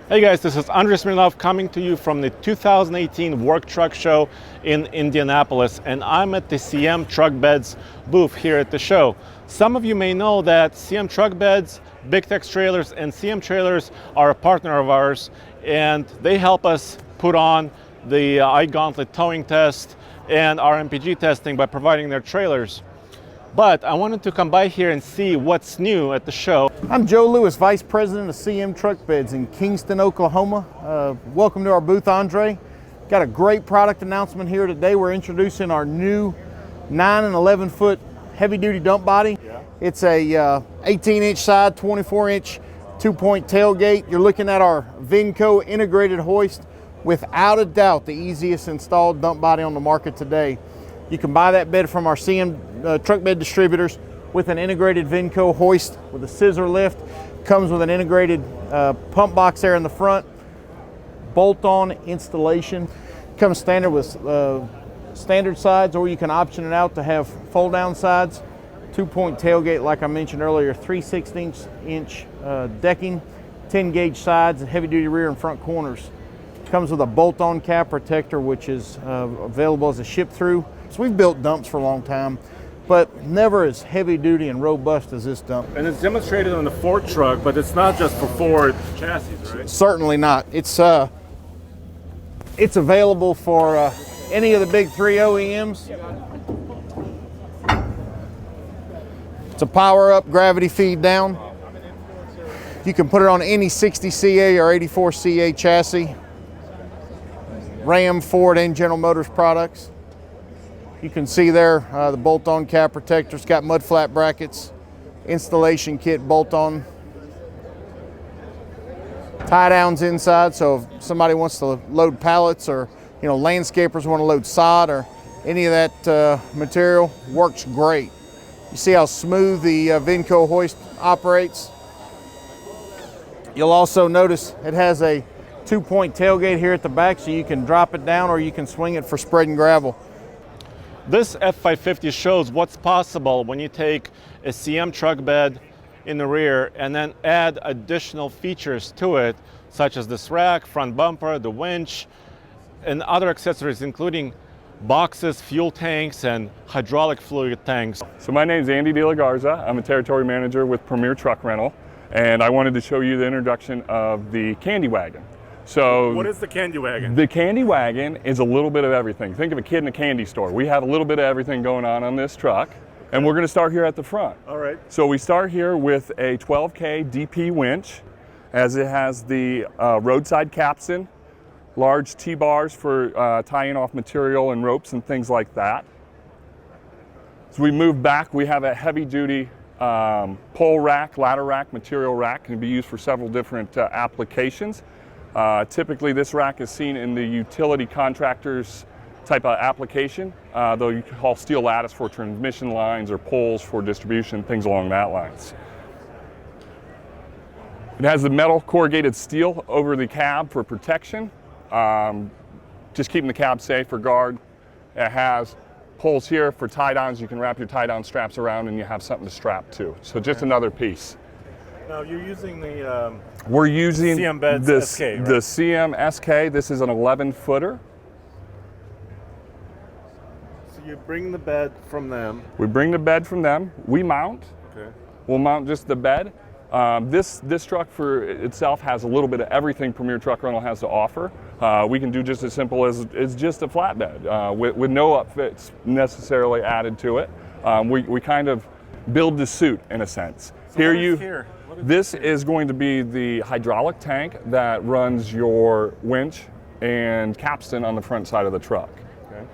Hey guys, this is Andres Smirnov coming to you from the 2018 Work Truck Show in Indianapolis, and I'm at the CM Truck Beds booth here at the show. Some of you may know that CM Truck Beds, Big Tex Trailers, and CM Trailers are a partner of ours, and they help us put on the iGauntlet towing test and RMPG testing by providing their trailers. But I wanted to come by here and see what's new at the show. I'm Joe Lewis, Vice President of CM Truck Beds in Kingston, Oklahoma. Welcome to our booth, Andre. Got a great product announcement here today. We're introducing our new 9 and 11 foot heavy duty dump body. It's a 18-inch side, 24-inch 2-point tailgate. You're looking at our Venco integrated hoist, without a doubt the easiest installed dump body on the market today. You can buy that bed from our CM truck bed distributors with an integrated Venco hoist with a scissor lift. Comes with an integrated pump box there in the front. Bolt-on installation. Comes standard with standard sides, or you can option it out to have fold-down sides. 2-point tailgate, like I mentioned earlier, 3/16-inch decking, 10-gauge sides, and heavy-duty rear and front corners. Comes with a bolt-on cab protector, which is available as a ship-through. So we've built dumps for a long time, but never as heavy-duty and robust as this dump. And it's demonstrated on the Ford truck, but it's not just for Ford chassis, right? Certainly not. It's available for any of the big 3 OEMs. It's a power-up, gravity feed down. You can put it on any 60 CA or 84 CA chassis. Ram, Ford, and General Motors products. You can see there the bolt-on cab protector. It's got mud flat brackets, installation kit, bolt-on tie downs inside. So if somebody wants to load pallets, or landscapers want to load sod or any of that material, works great. You see how smooth the Venco hoist operates. You'll also notice it has a 2-point tailgate here at the back, so you can drop it down or you can swing it for spreading gravel. This F550 shows what's possible when you take a CM truck bed in the rear and then add additional features to it, such as this rack, front bumper, the winch, and other accessories, including boxes, fuel tanks, and hydraulic fluid tanks. So my name is Andy De La Garza. I'm a territory manager with Premier Truck Rental, and I wanted to show you the introduction of the Candy Wagon. So what is the Candy Wagon? The Candy Wagon is a little bit of everything. Think of a kid in a candy store. We have a little bit of everything going on this truck, and we're going to start here at the front. All right. So we start here with a 12K DP winch, as it has the roadside capstan, large T-bars for tying off material and ropes and things like that. As we move back, we have a heavy-duty pole rack, ladder rack, material rack. Can be used for several different applications. Typically, this rack is seen in the utility contractors type of application, though you can haul steel lattice for transmission lines or poles for distribution, things along that lines. It has the metal corrugated steel over the cab for protection, just keeping the cab safe for guard. It has poles here for tie downs. You can wrap your tie down straps around and you have something to strap to. So just another piece. Now you're using the We're using CM Beds SK, right? The CM SK. This is an 11-footer. So you bring the bed from them. We bring the bed from them. We mount. Okay. We'll mount just the bed. This truck for itself has a little bit of everything Premier Truck Rental has to offer. We can do just as simple as just a flatbed with no upfits necessarily added to it. We kind of build the suit in a sense. So This is going to be the hydraulic tank that runs your winch and capstan on the front side of the truck. Okay.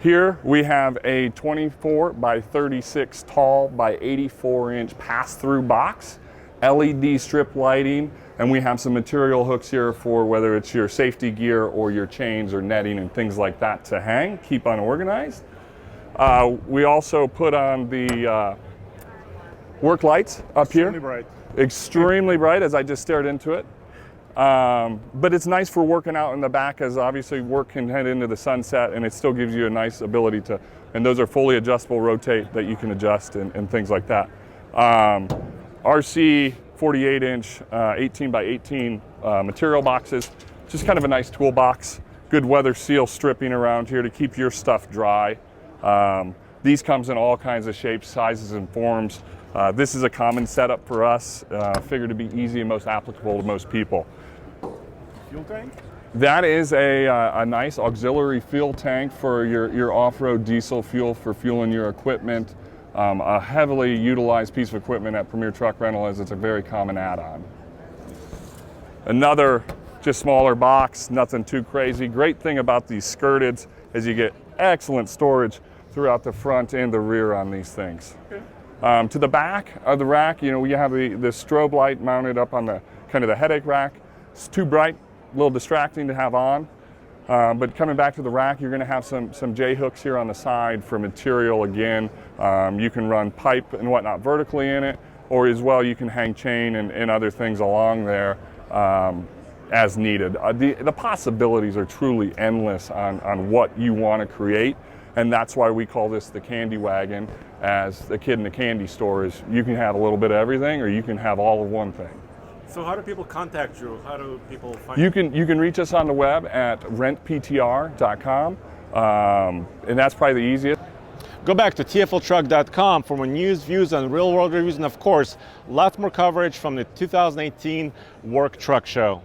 Here we have a 24 by 36 tall by 84-inch pass-through box, LED strip lighting, and we have some material hooks here for whether it's your safety gear or your chains or netting and things like that to hang, keep unorganized. We also put on the work lights up here. Extremely bright. Extremely bright, as I just stared into it. But it's nice for working out in the back, as obviously work can head into the sunset, and it still gives you a nice ability to, and those are fully adjustable rotate that you can adjust and things like that. RC 48-inch 18 by 18 material boxes. Just kind of a nice toolbox. Good weather seal stripping around here to keep your stuff dry. These comes in all kinds of shapes, sizes, and forms. This is a common setup for us. Figured to be easy and most applicable to most people. Fuel tank? That is a nice auxiliary fuel tank for your off-road diesel fuel for fueling your equipment. A heavily utilized piece of equipment at Premier Truck Rental, as it's a very common add-on. Another just smaller box, nothing too crazy. Great thing about these skirteds is you get excellent storage throughout the front and the rear on these things. Okay. To the back of the rack, you know, we have the strobe light mounted up on the kind of the headache rack. It's too bright, a little distracting to have on. But coming back to the rack, you're going to have some J-hooks here on the side for material again. You can run pipe and whatnot vertically in it, or as well you can hang chain and other things along there as needed. The possibilities are truly endless on what you want to create, and that's why we call this the candy wagon. As the kid in the candy store is, you can have a little bit of everything, or you can have all of one thing. So how do people contact you? How do people find you? You can reach us on the web at rentptr.com, and that's probably the easiest. Go back to tfltruck.com for more news, views, and real-world reviews, and of course, lots more coverage from the 2018 Work Truck Show.